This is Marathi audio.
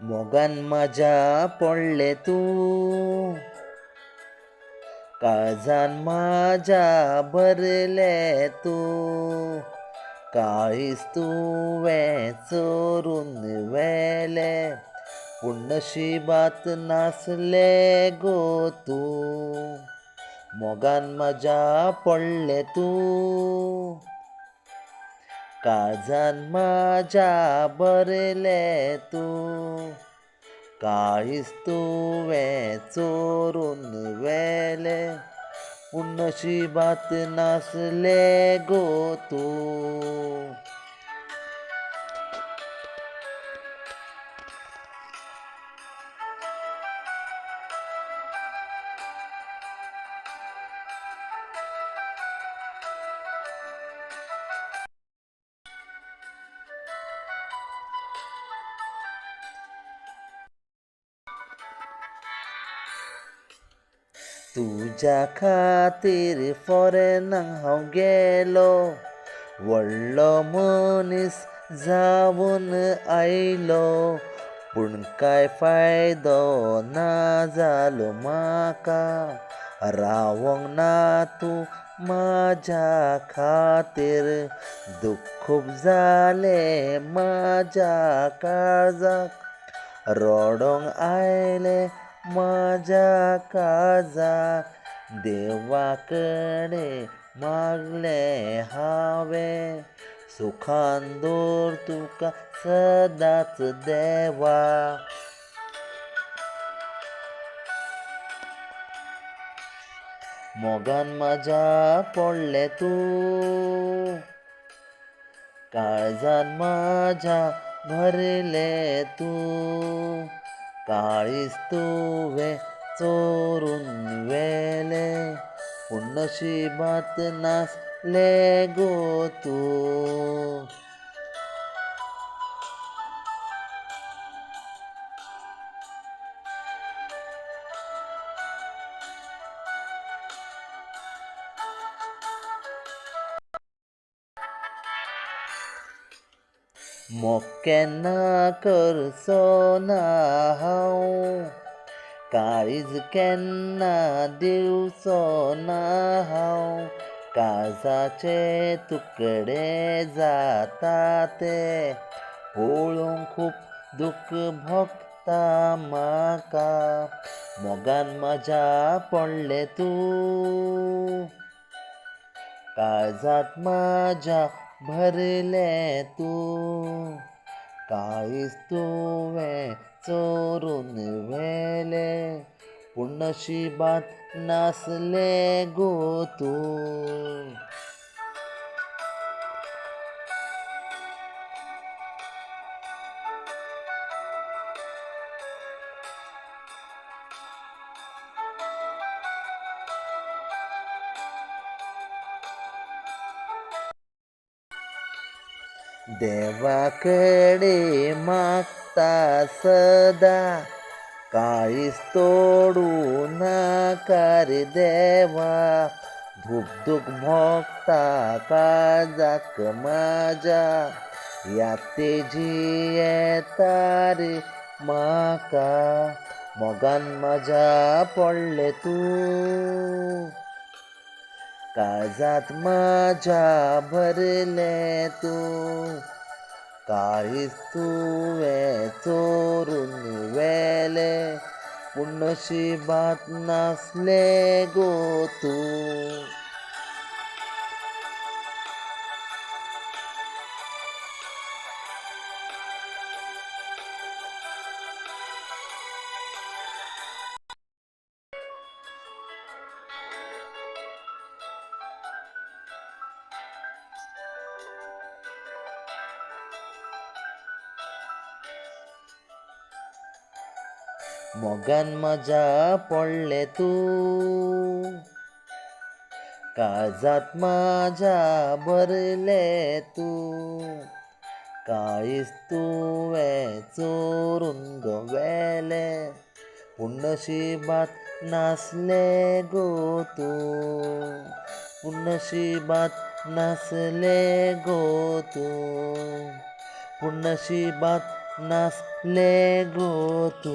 मोगान माझ्या पडले तू, काळजान माझ्या भरले तू, काळीज तुवें चोरून व्हेले, पूण नशिबात नासले गो तू. मोगान माझ्या पडले तू, काळजान माझ्या भरले तू, काळीज तुवें चोरून व्हेले, पूण नशिबात नासले गो तू. तुज्या खातीर फॉरेनाक हांव गेलो, व्हडलो मनीस जावन आयलो, पूण कांय फायदो ना जालो म्हाका, रावोंक ना तूं म्हाज्या खातीर. दूख खूब जालें म्हाज्या काळजाक, रडोंक आयलें म्हाज्या काळजाक. देवा कडेन मागलें हांवें, सुखान दवर तुका सदांच देवा. मोगान म्हाज्या पडले तूं, काळजान म्हाज्या भरले तूं, काळीज तुवें चोरून व्हेले, पूण नशिबात नासले गो तू. मोग केन्ना करचो ना हांव, काळीज केन्ना दिवचो ना हांव. काळजाचे तुकडे जाता ते पळोवंक खूब दूख भोगता म्हाका. मोगान म्हाज्या पडले तूं, काळजांत म्हाज्या भरले तूं, काळीज तुवें चोरून व्हेले, पूण नशिबात नासले गो तू. देवा कडेन मागता सदां, काळीज तोडू नाका रे देवा. दूख भोगता काळजाक म्हाज्या, याद तेजी येता रे म्हाका. मोगान म्हाज्या पडले तूं, काळजांत म्हाज्या भरले तूं, काळीज तुवें चोरून व्हेले, पूण नशिबात नासले गो तू. मोगान म्हाज्या पडले तूं, काळजांत म्हाज्या भरले तूं, काळीज तुवें चोरून व्हेले, पूण नशिबात नासले गो तू. पूण नशिबात नासले गो तू, पूण नशिबात नाचले गो तू